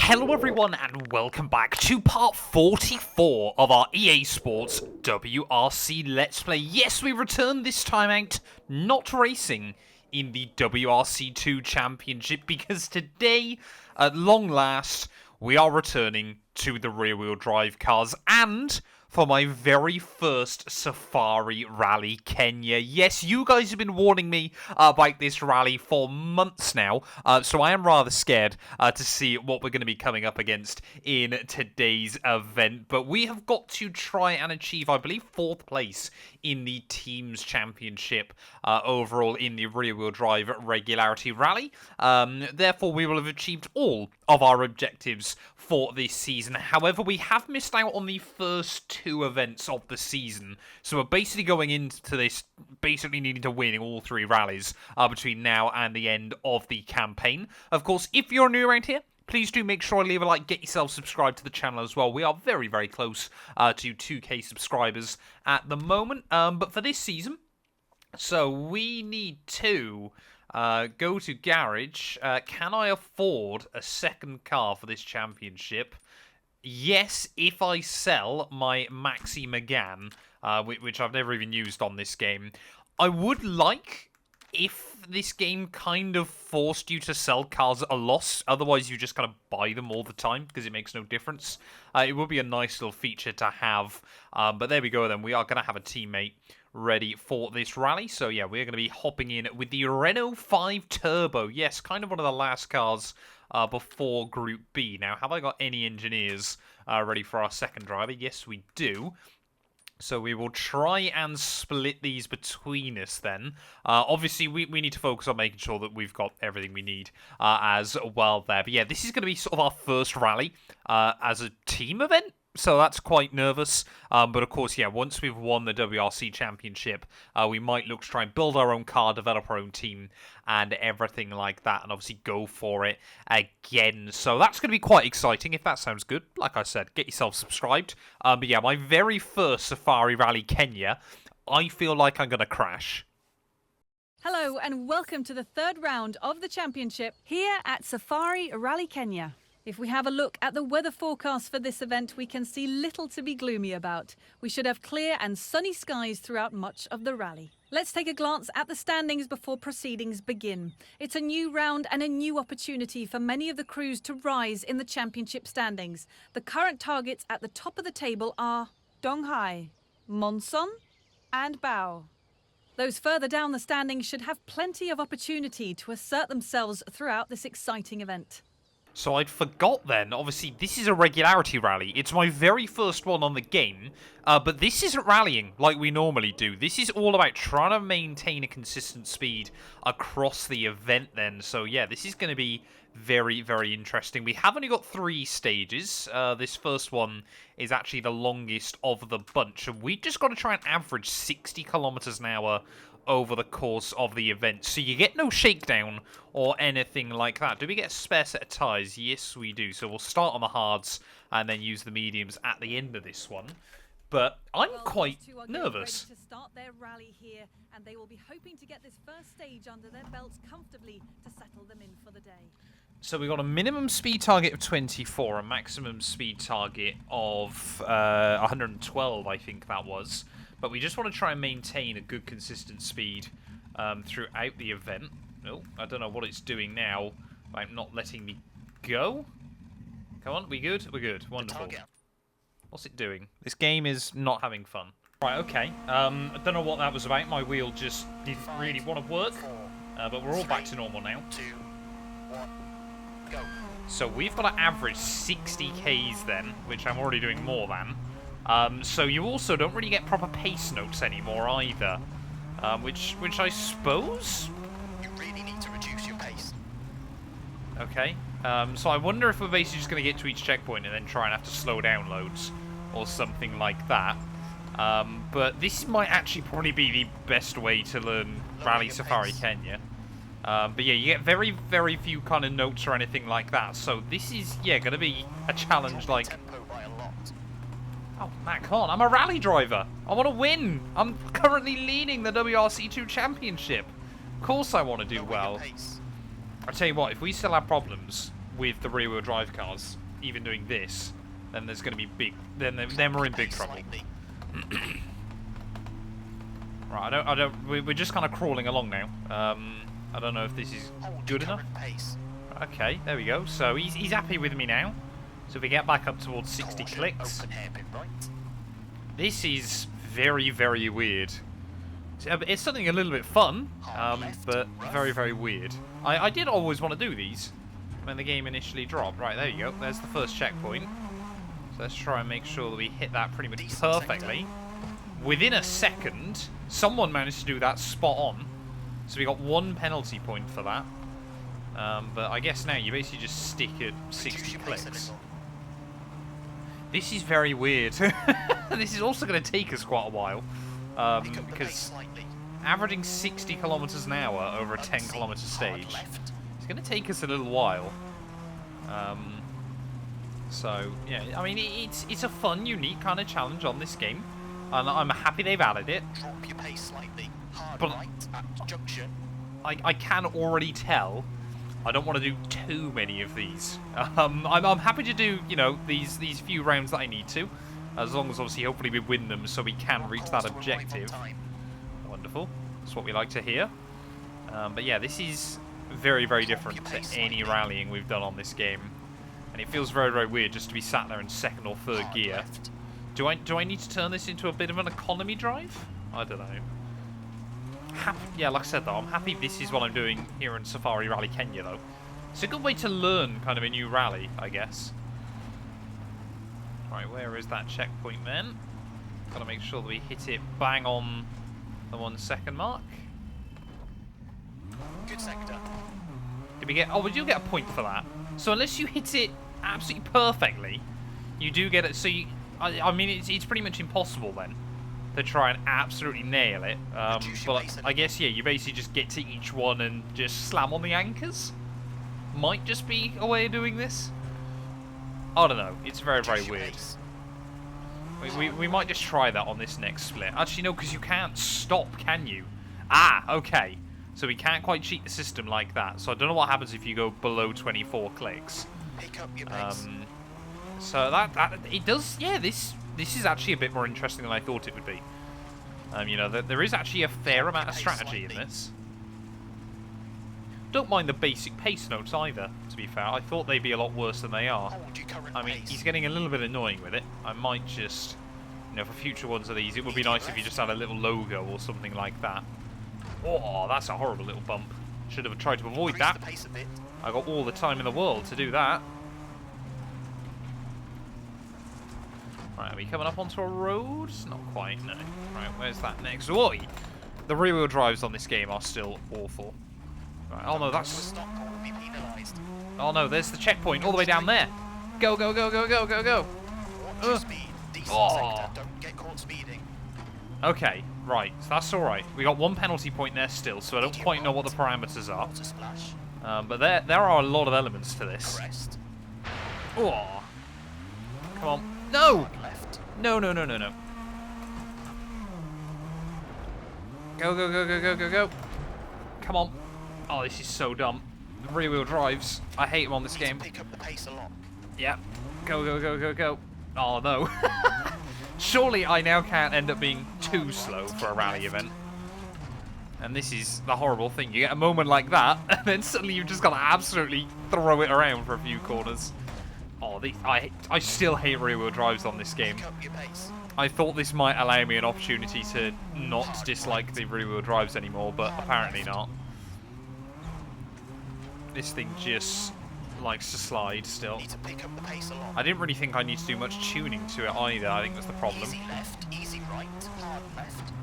Hello everyone and welcome back to part 44 of our EA Sports WRC Let's Play. Yes, we returned this time out, not racing in the WRC2 Championship, because today, at long last, we are returning to the rear-wheel drive cars, and for my very first Safari Rally Kenya. Yes, you guys have been warning me about this rally for months now, so I am rather scared to see what we're going to be coming up against in today's event. But we have got to try and achieve, I believe, 4th place in the Teams Championship overall in the rear-wheel drive regularity rally. Therefore, we will have achieved all of our objectives for this season. However, we have missed out on the first 2 events of the season, so we're basically going into this basically needing to win all 3 rallies between now and the end of the campaign. Of course, if you're new around here, please do make sure to leave a like, get yourself subscribed to the channel as well. We are very, very close to 2k subscribers at the moment. But for this season, so we need to go to garage. Can I afford a second car for this championship? Yes, if I sell my Maxi Megane, which I've never even used on this game. I would like if this game kind of forced you to sell cars at a loss, otherwise you just kind of buy them all the time because it makes no difference. It would be a nice little feature to have, but there we go then. We are going to have a teammate ready for this rally, so yeah, we're going to be hopping in with the Renault 5 Turbo. Yes, kind of one of the last cars before Group B. Now, have I got any engineers ready for our second driver? Yes, we do. So we will try and split these between us then. Obviously, we need to focus on making sure that we've got everything we need as well there. But yeah, this is going to be sort of our first rally as a team event. So that's quite nervous. But of course, yeah, once we've won the WRC Championship, we might look to try and build our own car, develop our own team, and everything like that, and obviously go for it again. So that's going to be quite exciting, if that sounds good. Like I said, get yourself subscribed. But yeah, my very first Safari Rally Kenya, I feel like I'm going to crash. Hello and welcome to the 3rd round of the championship here at Safari Rally Kenya. If we have a look at the weather forecast for this event, we can see little to be gloomy about. We should have clear and sunny skies throughout much of the rally. Let's take a glance at the standings before proceedings begin. It's a new round and a new opportunity for many of the crews to rise in the championship standings. The current targets at the top of the table are Donghai, Monson and Bao. Those further down the standings should have plenty of opportunity to assert themselves throughout this exciting event. So I'd forgot then, obviously this is a regularity rally. It's my very first one on the game, but this isn't rallying like we normally do. This is all about trying to maintain a consistent speed across the event then. So yeah, this is going to be very, very interesting. We have only got 3 stages. This first one is actually the longest of the bunch, and we just got to try and average 60 kilometers an hour over the course of the event. So you get no shakedown or anything like that. Do we get a spare set of tyres? Yes, we do. So we'll start on the hards and then use the mediums at the end of this one. But I'm quite nervous. Ready to start their rally here, and they will be hoping to get this first stage under their belts comfortably to settle them in for the day. So we got a minimum speed target of 24, a maximum speed target of 112, I think that was. But we just want to try and maintain a good consistent speed throughout the event. Oh, I don't know what it's doing now. I'm not letting me go. Come on, we good? We're good. Wonderful. What's it doing? This game is not having fun. Right, okay. I don't know what that was about. My wheel just didn't really want to work. But we're all back to normal now. 2, 1, go. So we've got to average 60 Ks then, which I'm already doing more than. So you also don't really get proper pace notes anymore either, which I suppose? You really need to reduce your pace. Okay, so I wonder if we're basically just going to get to each checkpoint and then try and have to slow down loads or something like that. But this might actually probably be the best way to learn Rally Safari Kenya. But yeah, you get very, very few kind of notes or anything like that. So this is, yeah, going to be a challenge like... Tempo by a lot. Oh, Matt, come on. I'm a rally driver. I want to win. I'm currently leading the WRC2 Championship. Of course I want to do well. I tell you what, if we still have problems, with the rear-wheel drive cars, even doing this, then there's going to be big. Then we're in big trouble. Right, I don't. We're just kind of crawling along now. I don't know if this is good enough. Okay, there we go. So he's happy with me now. So if we get back up towards 60 clicks, this is very, very weird. It's something a little bit fun, but very, very weird. I did always want to do these when the game initially dropped. Right, there you go. There's the first checkpoint. So let's try and make sure that we hit that pretty much perfectly. Within a second, someone managed to do that spot on. So we got 1 penalty point for that. But I guess now you basically just stick at 60 clicks. This is very weird. This is also going to take us quite a while. Because averaging 60 kilometers an hour over a 10-kilometer stage, it's going to take us a little while. So, yeah, I mean, it's a fun, unique kind of challenge on this game. And I'm happy they've added it. Drop your pace slightly. Hard But right at junction. I can already tell I don't want to do too many of these. I'm happy to do, you know, these few rounds that I need to. As long as, obviously, hopefully we win them so we can reach that objective. Wonderful. That's what we like to hear. But yeah, this is very, very different to any rallying we've done on this game. And it feels very, very weird just to be sat there in 2nd or 3rd gear. Do I need to turn this into a bit of an economy drive? I don't know. Yeah, like I said though, I'm happy this is what I'm doing here in Safari Rally Kenya though. It's a good way to learn kind of a new rally, I guess. Right, where is that checkpoint then? Gotta make sure that we hit it bang on the 1 second mark. Good sector. Did we get... Oh, we do get a point for that. So unless you hit it absolutely perfectly, you do get it. So you... I mean, it's pretty much impossible then to try and absolutely nail it. But I guess, yeah, you basically just get to each one and just slam on the anchors. Might just be a way of doing this. I don't know. It's very, very weird. We might just try that on this next split. Actually, no, because you can't stop, can you? Ah, okay. So we can't quite cheat the system like that. So I don't know what happens if you go below 24 clicks. Pick up your pace. So that it does, yeah. This is actually a bit more interesting than I thought it would be. You know, there is actually a fair amount of strategy in this. Don't mind the basic pace notes either. To be fair, I thought they'd be a lot worse than they are. I mean, he's getting a little bit annoying with it. I might just, you know, for future ones of these, it would be nice if you just had a little logo or something like that. Oh, that's a horrible little bump. Should have tried to avoid that. I got all the time in the world to do that. Right, are we coming up onto a road? Not quite, no. Right, where's that next? Oi! The rear-wheel drives on this game are still awful. Right, oh no, that's... Oh no, there's the checkpoint all the way down there. Go, go, go, go, go, go, go. Oh. Don't get caught speeding. Okay, right, so that's alright. We got 1 penalty point there still, so I don't quite know what the parameters are. But there are a lot of elements to this. Oh. Come on. No! No, no, no, no, no. Go, go, go, go, go, go, go. Come on. Oh, this is so dumb. The rear-wheel drives. I hate them on this game. Pick up the pace a lot. Yeah. Go, go, go, go, go. Oh, no. Surely I now can't end up being too slow for a rally event. And this is the horrible thing. You get a moment like that, and then suddenly you've just got to absolutely throw it around for a few corners. Oh, I still hate rear-wheel drives on this game. I thought this might allow me an opportunity to not dislike the rear-wheel drives anymore, but apparently not. This thing just likes to slide still. I didn't really think I need to do much tuning to it either. I think that's the problem. Easy left, easy right, hard left.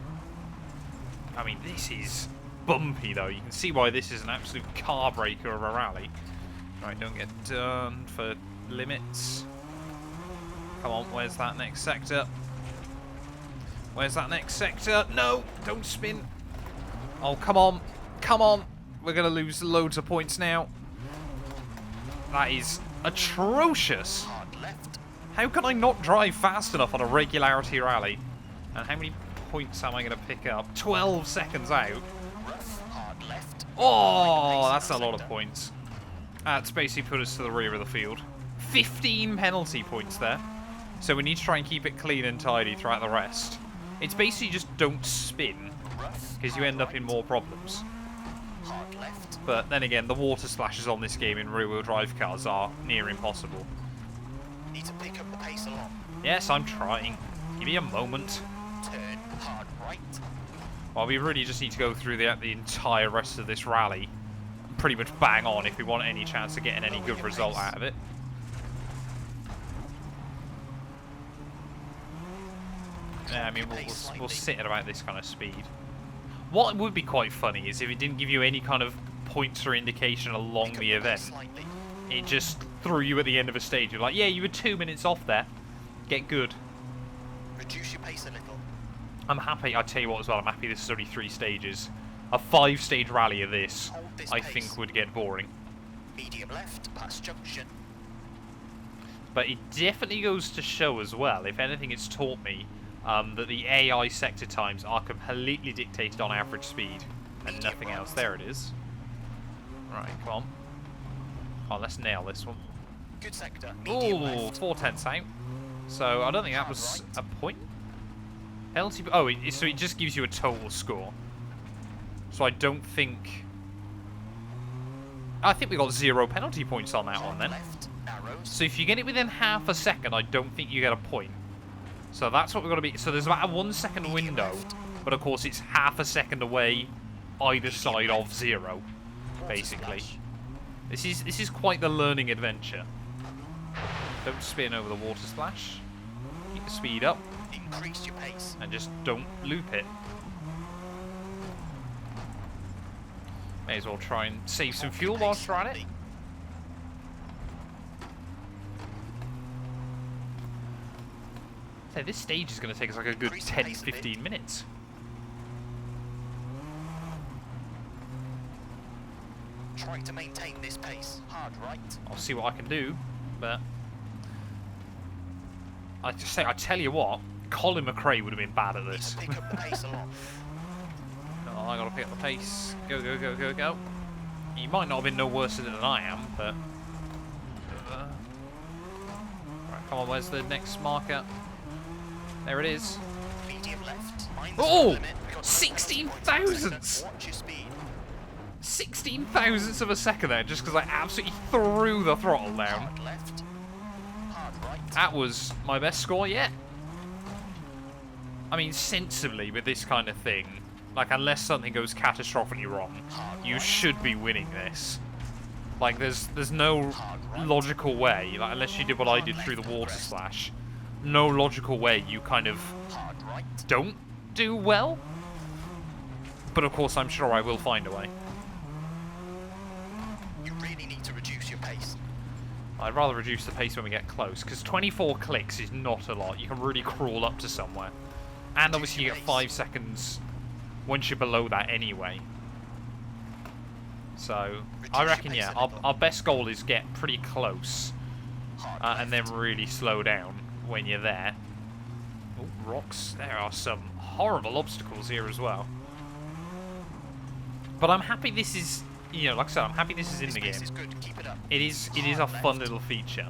I mean, this is bumpy though. You can see why this is an absolute car breaker of a rally. Right, don't get done for limits. Come on, where's that next sector? Where's that next sector? No, don't spin. Oh, come on. Come on. We're going to lose loads of points now. That is atrocious. Hard left. How can I not drive fast enough on a regularity rally? And how many points am I going to pick up? 12 seconds out. Rough, hard left. Oh, that's a lot of points. That's basically put us to the rear of the field. 15 penalty points there. So we need to try and keep it clean and tidy throughout the rest. It's basically just don't spin, because you end up in more problems. Hard left. But then again, the water splashes on this game in rear-wheel drive cars are near impossible. Need to pick up the pace a lot. Yes, I'm trying. Give me a moment. Turn hard right. Well, we really just need to go through the entire rest of this rally. Pretty much bang on if we want any chance of getting any good result out of it. Yeah, I mean, we'll sit at about this kind of speed. What would be quite funny is if it didn't give you any kind of points or indication along the event. It just threw you at the end of a stage. You're like, yeah, you were 2 minutes off there. Get good. Reduce your pace a little. I'm happy, I tell you what as well, I'm happy this is only 3 stages. A 5-stage rally of this, I think, would get boring. Medium left, past junction. But it definitely goes to show as well, if anything it's taught me, that the AI sector times are completely dictated on average speed and nothing else. There it is. Right, come on. Oh, let's nail this one. Good sector. Medium Ooh, left. 4/10 out. So I don't think that was a point. Penalty. Oh, so it just gives you a total score. So I don't think. I think we got 0 penalty points on that one then. Left, narrows. So if you get it within half a second, I don't think you get a point. So that's what we've got to be. So there's about a 1 second window, but of course it's half a second away either side of 0, basically. This is quite the learning adventure. Don't spin over the water splash. Keep the speed up. Increase your pace. And just don't loop it. May as well try and save some fuel whilst we're at it. So this stage is going to take us like a good 10-15 minutes. Try to maintain this pace. Hard right. I'll see what I can do, but I tell you what, Colin McRae would have been bad at Need this. to pick up the pace a lot. Oh, I gotta pick up the pace. Go, go, go, go, go. He might not have been no worse at it than I am, but right, come on, where's the next marker? There it is. Medium left. Mind Oh! the limit. We've got 16 points per second. thousandths! Watch your speed. 16 thousandths of a second there, just because I absolutely threw the throttle down. Hard left. Hard right. That was my best score yet. I mean, sensibly with this kind of thing, like unless something goes catastrophically wrong, you should be winning this. Like there's no logical way, like unless you did what I did through the water splash, no logical way you kind of Hard right. don't do well. But of course I'm sure I will find a way. You really need to reduce your pace. I'd rather reduce the pace when we get close, because 24 clicks is not a lot. You can really crawl up to somewhere. And obviously you get 5 seconds once you're below that anyway. So, I reckon, yeah, our best goal is get pretty close. And then really slow down when you're there. Oh, rocks. There are some horrible obstacles here as well. But I'm happy this is, you know, like I said, I'm happy this is in the game. This pace is good. Keep it up. It is a fun little feature.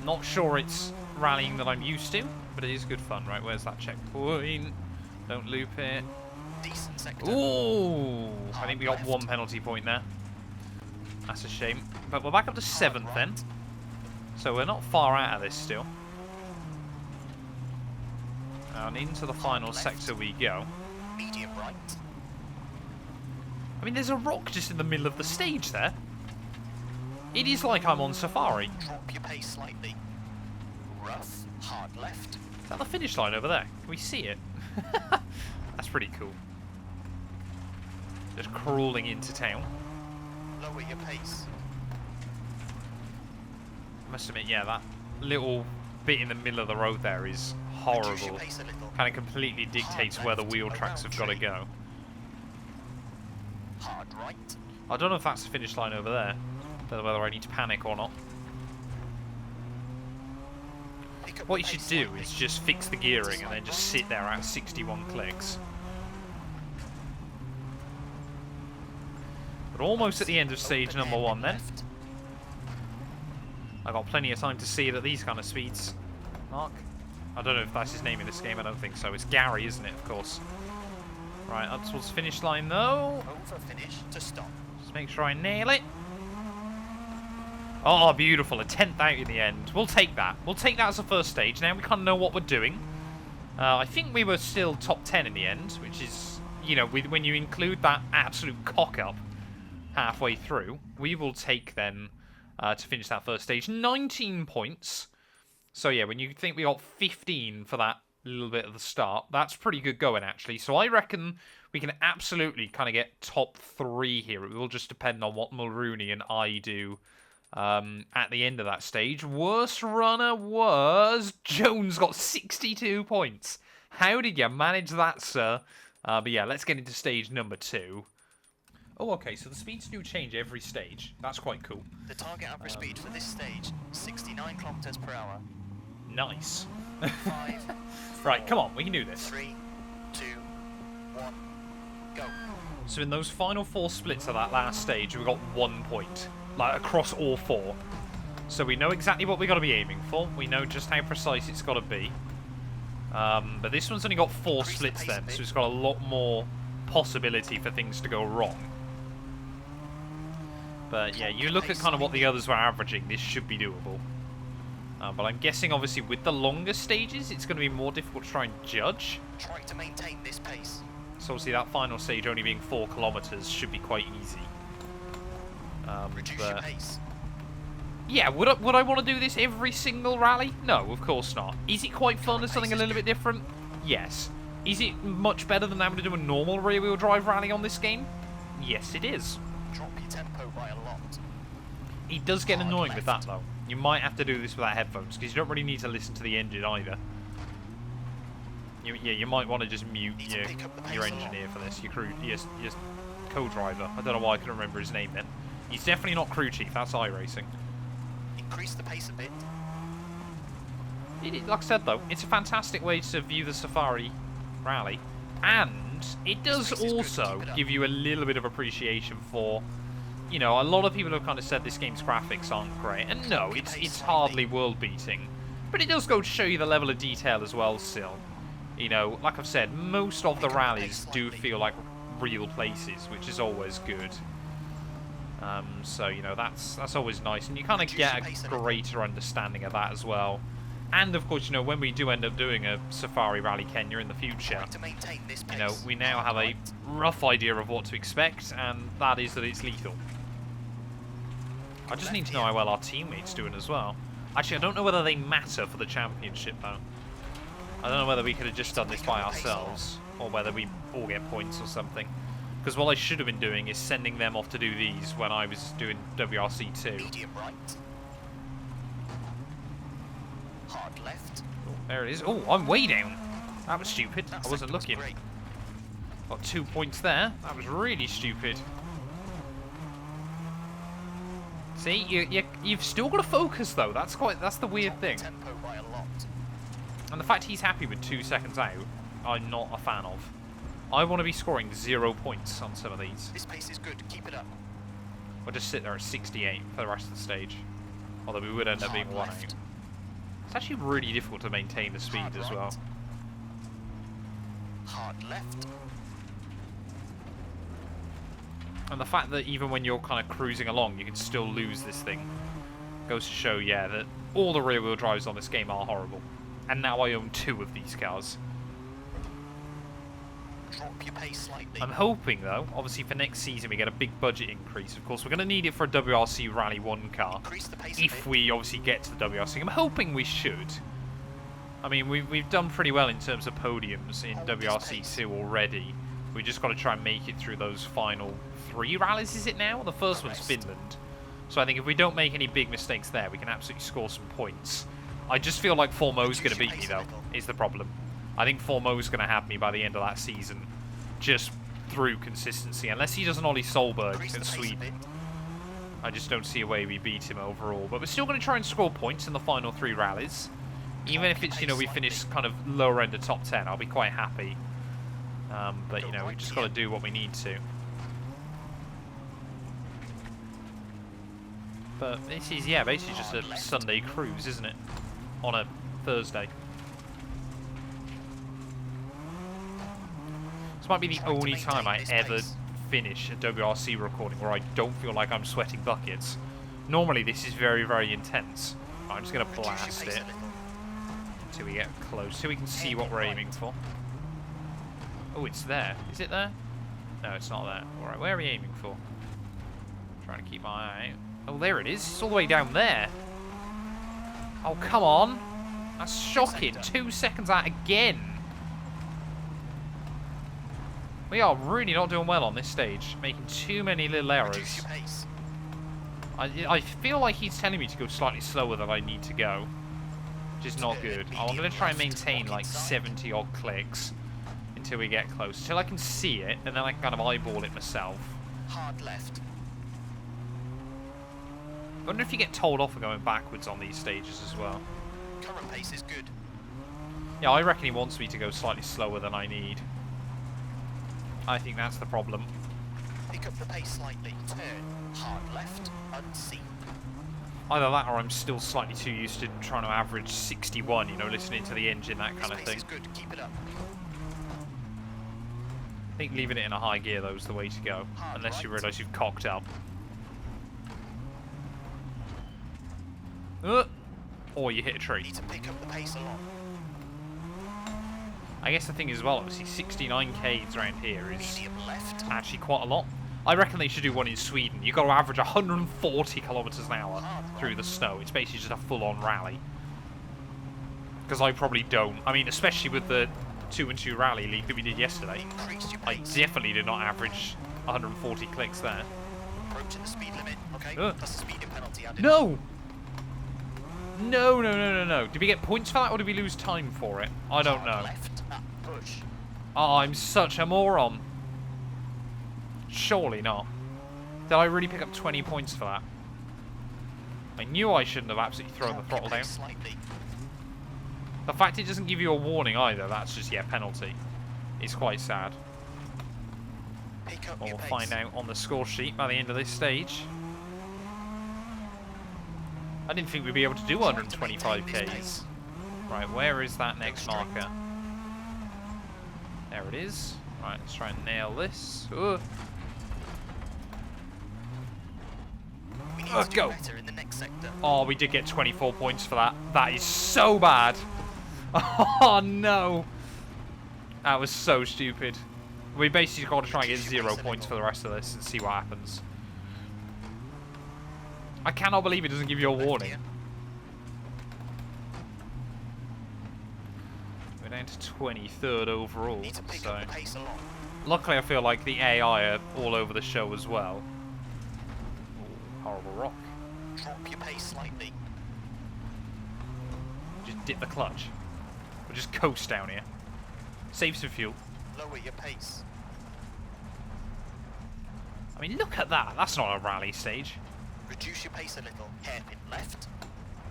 Not sure it's rallying that I'm used to, but it is good fun. Right, where's that checkpoint? Don't loop it. Decent sector. Ooh! I think we got 1 penalty point there. That's a shame. But we're back up to 7th then. So we're not far out of this still. And into the final sector we go. Medium right. I mean, there's a rock just in the middle of the stage there. It is like I'm on Safari. Drop your pace slightly. Rough. Hard left. Is that the finish line over there? Can we see it? That's pretty cool. Just crawling into town. Lower your pace. I must admit, yeah, that little bit in the middle of the road there is Reduce your horrible. pace a little. Kind of completely dictates where the wheel tracks have got to go. Hard right. I don't know if that's the finish line over there. Don't know whether I need to panic or not. Pick up What the you should pace do slightly. is just fix the gearing and then just sit there at 61 clicks. But almost at the end of stage Open number 1 then. left. I got plenty of time to see it at these kind of speeds. Mark? I don't know if that's his name in this game, I don't think so. It's Gary, isn't it, of course. Right, up towards the finish line though. Over finish to stop. Just make sure I nail it. Oh, beautiful. A 10th out in the end. We'll take that. We'll take that as a first stage. Now we kind of know what we're doing. I think we were still top 10 in the end, which is, you know, when you include that absolute cock-up halfway through, we will take then, to finish that first stage, 19 points. So yeah, when you think we got 15 for that little bit at the start, that's pretty good going, actually. So I reckon we can absolutely kind of get top 3 here. It will just depend on what Mulrooney and I do at the end of that stage. Worst runner was Jones, got 62 points. How did you manage that, sir? But yeah, let's get into stage number 2. Oh, okay, so the speeds do change every stage. That's quite cool. The target average speed for this stage, 69 kilometers per hour. Nice. 5, Right, come on, we can do this. 3, 2, 1, go. So in those final 4 splits of that last stage, we got 1 point. Like, across all 4. So we know exactly what we got to be aiming for. We know just how precise it's got to be. But this one's only got 4 splits then, so it's got a lot more possibility for things to go wrong. But yeah, you look at kind of what the others were averaging, this should be doable. But I'm guessing, obviously, with the longer stages, it's going to be more difficult to try and judge. Try to maintain this pace. So obviously that final stage only being 4 kilometers should be quite easy. Reduce your pace. Yeah, would I want to do this every single rally? No, of course not. Is it quite fun as something a little bit different? Yes. Is it much better than having to do a normal rear-wheel drive rally on this game? Yes, it is. Drop your tempo by a lot. It does get Hard annoying with that, left. though. You might have to do this without headphones, because you don't really need to listen to the engine either. You might want to just mute Need to pick up the pace your a lot. engineer for this, your co-driver. I don't know why I couldn't remember his name then. He's definitely not crew chief, that's iRacing. Increase the pace a bit. Like I said though, it's a fantastic way to view the Safari Rally, and it does This race is good, also keep it up. give you a little bit of appreciation for, you know, a lot of people have kind of said this game's graphics aren't great, and no, it's hardly world-beating, but it does go to show you the level of detail as well still. You know, like I've said, most of the rallies do feel like real places, which is always good. So, you know, that's always nice, and you kind of get a greater understanding of that as well. And, of course, you know, when we do end up doing a Safari Rally Kenya in the future, Try to maintain this pace. you know, we now have a rough idea of what to expect, and that is that it's lethal. I just need to know how well our teammates doing as well. Actually, I don't know whether they matter for the championship, though. I don't know whether we could have just done this by ourselves, or whether we all get points or something. Because what I should have been doing is sending them off to do these when I was doing WRC 2. Medium right. Hard left. Oh, there it is. Oh, I'm way down. That was stupid. That I wasn't second was looking. great. Got 2 points there. That was really stupid. See, you've still got to focus though. That's the weird Drop thing. Tempo by a lot. And the fact he's happy with 2 seconds out, I'm not a fan of. I want to be scoring 0 points on some of these. This pace is good. Keep it up. We'll just sit there at 68 for the rest of the stage. Although we would end up being Hard 1 out. left. It's actually really difficult to maintain the speed Hard as well. right. Hard left. And the fact that even when you're kind of cruising along, you can still lose this thing goes to show, yeah, that all the rear-wheel drives on this game are horrible. And now I own 2 of these cars. Drop your pace slightly. I'm hoping, though, obviously for next season we get a big budget increase. Of course, we're going to need it for a WRC Rally 1 car. Increase the pace a If bit. we obviously get to the WRC. I'm hoping we should. I mean, we've done pretty well in terms of podiums in Hold this WRC pace. 2 already. We just got to try and make it through those final 3 rallies, is it now? The first one's Rest. Finland. So I think if we don't make any big mistakes there, we can absolutely score some points. I just feel like Formo's going to beat me, though, is the problem. I think Formo's going to have me by the end of that season, just through consistency. Unless he does an Ollie Solberg Increase in the pace a Sweden, bit. I just don't see a way we beat him overall. But we're still going to try and score points in the final 3 rallies. Even if it's, you know, we finish kind of lower end of top 10, I'll be quite happy. But, you know, we've just got to do what we need to. But this is, yeah, basically just a Sunday cruise, isn't it? On a Thursday. This might be the only time I ever finish a WRC recording where I don't feel like I'm sweating buckets. Normally this is very, very intense. I'm just going to blast it until we get close, so we can see what we're aiming for. Oh, it's there. Is it there? No, it's not there. Alright, where are we aiming for? Trying to keep my eye out. Oh, there it is. It's all the way down there. Oh, come on. That's shocking. 2 seconds out again. We are really not doing well on this stage. Making too many little errors. I feel like he's telling me to go slightly slower than I need to go. Which is not good. I'm going to try and maintain like 70 odd clicks until we get close. Until I can see it, and then I can kind of eyeball it myself. Hard left. I wonder if you get told off for going backwards on these stages as well. Current pace is good. Yeah, I reckon he wants me to go slightly slower than I need. I think that's the problem. Pick up the pace slightly. Turn. Hard left. Unseen. Either that or I'm still slightly too used to trying to average 61, you know, listening to the engine, that kind of This thing. pace is good. Keep it up. I think leaving it in a high gear, though, is the way to go. Unless you realise you've cocked up. Or you hit a tree. Need to pick up the pace along. I guess the thing is, well, obviously 69Ks around here is Medium left. actually quite a lot. I reckon they should do one in Sweden. You've got to average 140 kilometers an hour through the snow. It's basically just a full-on rally. Because I probably don't. I mean, especially with the 212 Rally League that we did yesterday. Increase your I pace. definitely did not average 140 clicks there. Approaching the speed limit. Okay. That's a speeding penalty added. No! No, no, no, no, no. Did we get points for that, or did we lose time for it? I don't Hard know. left. That push. Oh, I'm such a moron. Surely not. Did I really pick up 20 points for that? I knew I shouldn't have absolutely thrown the Drop your throttle down. pace slightly. The fact it doesn't give you a warning either, that's just, yeah, penalty. It's quite sad. Pick up Well, your we'll pace. find out on the score sheet by the end of this stage. I didn't think we'd be able to do 125 Ks. Right, where is that next marker? There it is. Right, let's try and nail this. Ugh. We need to do Go. better in the next sector. Oh, we did get 24 points for that. That is so bad. Oh, no. That was so stupid. We basically got to try and get 0 points for the rest of this and see what happens. I cannot believe it doesn't give you a warning. Here. We're down to 23rd overall, Need to pick so... up the pace along. Luckily, I feel like the AI are all over the show as well. Ooh, horrible rock. Drop your pace slightly. Just dip the clutch. We'll just coast down here. Save some fuel. Lower your pace. I mean, look at that. That's not a rally stage. Reduce your pace a little. Hairpin left.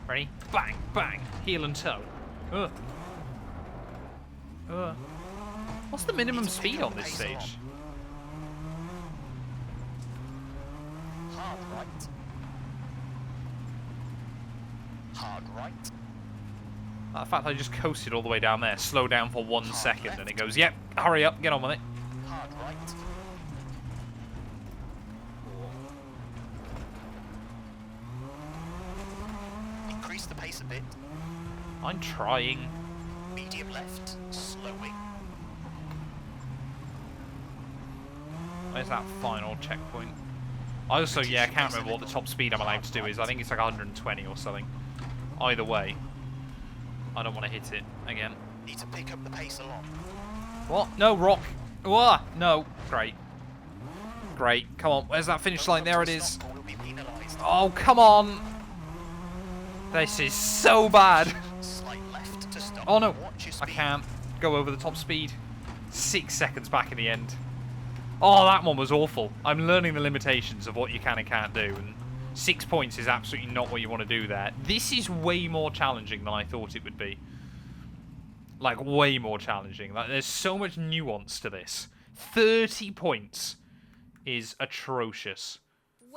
Ready? Bang, bang. Heel and toe. Ugh. Ugh. What's the minimum Need to pick speed up on the this pace stage? Hard right. Hard right. The fact I just coasted all the way down there, slow down for 1 Hard second, left. and it goes, yep, hurry up, get on with it. Hard right. Increase the pace a bit. I'm trying. Medium left. Slowing. Where's that final checkpoint? I also, yeah, I can't remember what the top speed I'm allowed to do is. I think it's like 120 or something. Either way, I don't want to hit it again. Need to pick up the pace along. What? No, rock. Wah! No. Great. Great. Come on. Where's that finish line? There it is. Stop or will be penalised. Oh, come on. This is so bad. Slight left to stop. Oh, no. Watch your I speed. can't go over the top speed. 6 seconds back in the end. Oh, that one was awful. I'm learning the limitations of what you can and can't do. And 6 points is absolutely not what you want to do there. This is way more challenging than I thought it would be. Like, way more challenging. Like, there's so much nuance to this. 30 points is atrocious.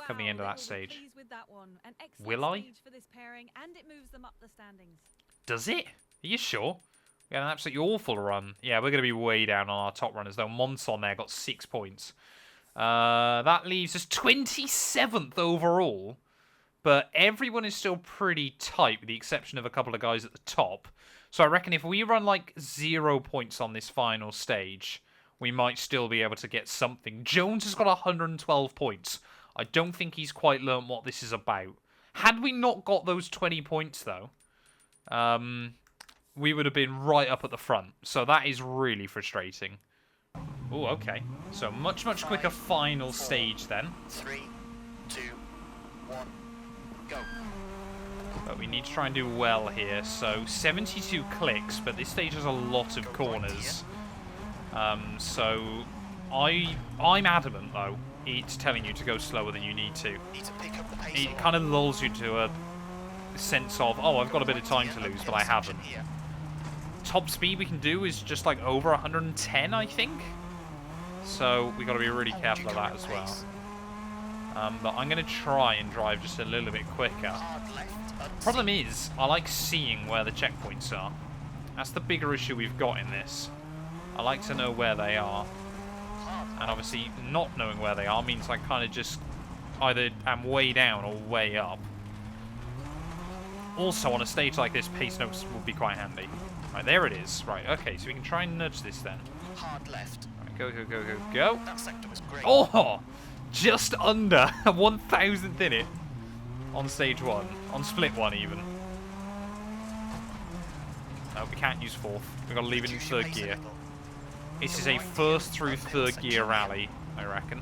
come the end of they that will be stage. pleased with that one. An excellent Will I? stage for this pairing, and it moves them up the standings. Does it? Are you sure? We had an absolutely awful run. Yeah, we're going to be way down on our top runners, though. Monson there got 6 points. That leaves us 27th overall. But everyone is still pretty tight, with the exception of a couple of guys at the top. So I reckon if we run like 0 points on this final stage, we might still be able to get something. Jones has got 112 points. I don't think he's quite learned what this is about. Had we not got those 20 points, though, we would have been right up at the front. So that is really frustrating. Oh, okay. So much quicker final stage then. 3, 2, 1, go. But we need to try and do well here. So 72 clicks, but this stage has a lot of corners. So I'm adamant though. It's telling you to go slower than you need to. Need to pick up the pace. It kind of lulls you to a sense of, oh, I've got a bit of time to lose, but I haven't. Top speed we can do is just like over 110, I think. So we got to be really careful of that as well. But I'm going to try and drive just a little bit quicker. Problem is, I like seeing where the checkpoints are. That's the bigger issue we've got in this. I like to know where they are. And obviously, not knowing where they are means I kind of just either am way down or way up. Also, on a stage like this, pace notes will be quite handy. Right, there it is. Right, okay, so we can try and nudge this then. Hard left. Right, go, go, go, go, go. That sector was great. Oh! Just under 1,000th in it. On stage 1. On split 1, even. No, we can't use 4th. We've got to leave it in 3rd gear. This is a first through 3rd gear rally, I reckon.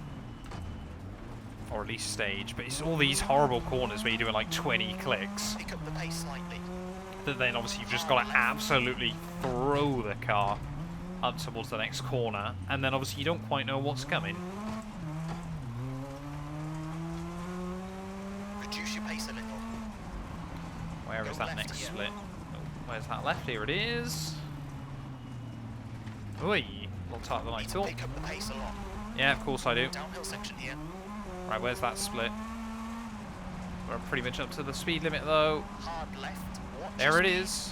Or at least stage. But it's all these horrible corners where you're doing like 20 clicks. Pick up the pace slightly. That then obviously you've just got to absolutely throw the car up towards the next corner. And then obviously you don't quite know what's coming. Reduce your pace a little. Where is that next split? Oh, where's that left? Here it is. Oi, a little tighter than I thought. Pick up the pace along. Yeah, of course I do. Downhill section here. Right, where's that split? We're pretty much up to the speed limit though. Hard left. There it is.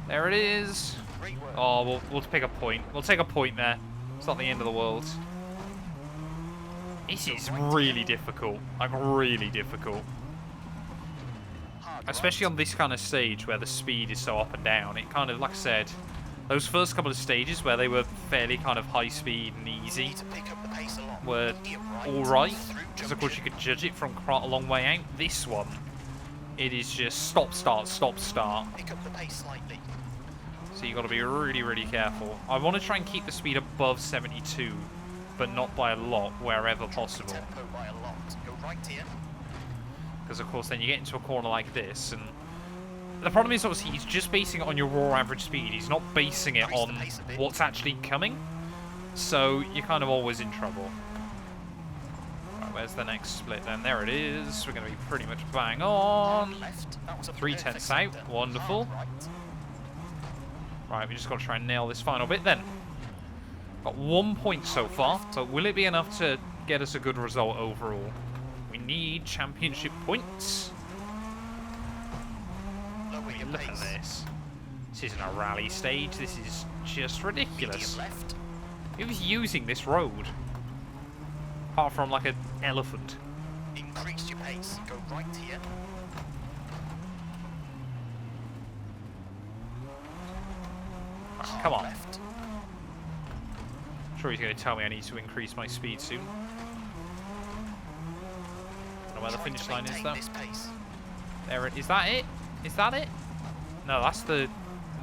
There it is. Great work. Oh, we'll pick a point. We'll take a point there. It's not the end of the world. This is really difficult. Like, really difficult. Especially on this kind of stage where the speed is so up and down. It kind of, like I said, those first couple of stages where they were fairly kind of high speed and easy were alright. Because of course you could judge it from quite a long way out. This one, it is just stop, start, stop, start. Pick up the pace slightly. So you've got to be really careful. I want to try and keep the speed above 72, but not by a lot, wherever possible. Tempo by a lot. Go right here. Because of course then you get into a corner like this, and the problem is obviously he's just basing it on your raw average speed. He's not basing it on what's actually coming. So you're kind of always in trouble. Right, where's the next split then? There it is. We're going to be pretty much bang on. 3/10 out. Wonderful. Right, we just got to try and nail this final bit then. Got 1 point so far, but will it be enough to get us a good result overall? We need championship points. Look at this. This isn't a rally stage. This is just ridiculous. Who's using this road? Apart from like an elephant. Increase your pace. Go right here. Right, come on. I'm sure he's going to tell me I need to increase my speed soon. I don't know where the finish line is though. There it is. That it? Is that it? No, that's the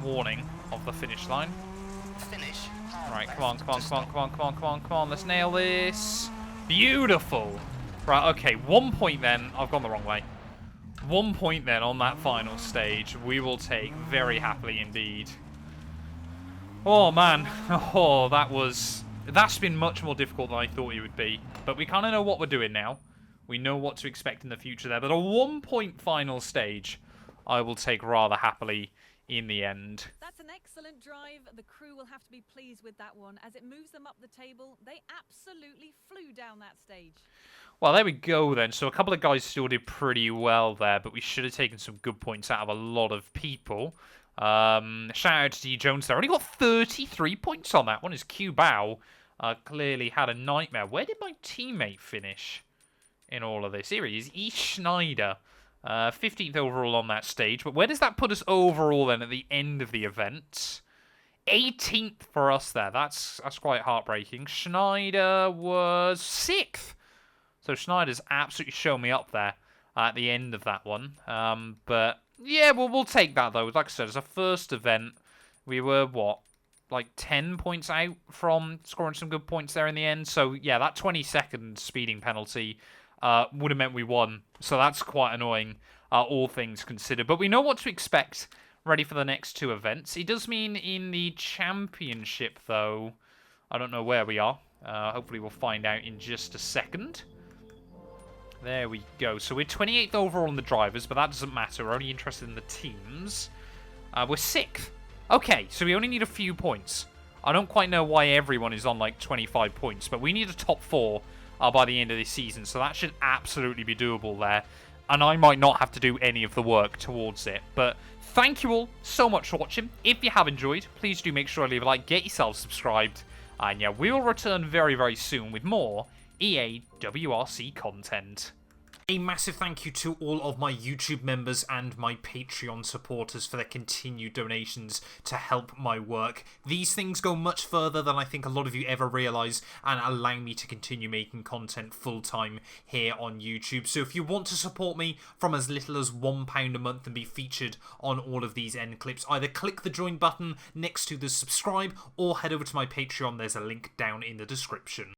warning of the finish line. Finish. Right, come on, come on, come on, come on, come on, come on, come on. Let's nail this. Beautiful. Right, okay, 1 point then. I've gone the wrong way. 1 point then on that final stage. We will take very happily indeed. Oh, man. Oh, that's been much more difficult than I thought it would be. But we kind of know what we're doing now. We know what to expect in the future there. But a 1 point final stage, I will take rather happily in the end. That's an excellent excellent drive. The crew will have to be pleased with that one. As it moves them up the table, they absolutely flew down that stage. Well, there we go then. So a couple of guys still did pretty well there, but we should have taken some good points out of a lot of people. Shout out to D Jones there. Only got 33 points on that one. His Q Bow clearly had a nightmare. Where did my teammate finish in all of this? Here he is, E. Schneider. 15th overall on that stage. But where does that put us overall then at the end of the event? 18th for us there. That's quite heartbreaking. Schneider was 6th. So Schneider's absolutely shown me up there at the end of that one. But yeah, we'll take that though. Like I said, it's our first event. We were, what, like 10 points out from scoring some good points there in the end. So yeah, that 20-second speeding penalty would have meant we won. So that's quite annoying, all things considered. But we know what to expect ready for the next 2 events. It does mean in the championship, though, I don't know where we are. Hopefully we'll find out in just a second. There we go. So we're 28th overall in the drivers, but that doesn't matter. We're only interested in the teams. We're 6th. Okay, so we only need a few points. I don't quite know why everyone is on like 25 points, but we need a top 4 by the end of this season, so that should absolutely be doable there. And I might not have to do any of the work towards it. But thank you all so much for watching. If you have enjoyed, please do make sure to leave a like, get yourself subscribed. And yeah, we will return very, very soon with more EA WRC content. A massive thank you to all of my YouTube members and my Patreon supporters for their continued donations to help my work. These things go much further than I think a lot of you ever realise and allow me to continue making content full-time here on YouTube. So if you want to support me from as little as £1 a month and be featured on all of these end clips, either click the join button next to the subscribe or head over to my Patreon. There's a link down in the description.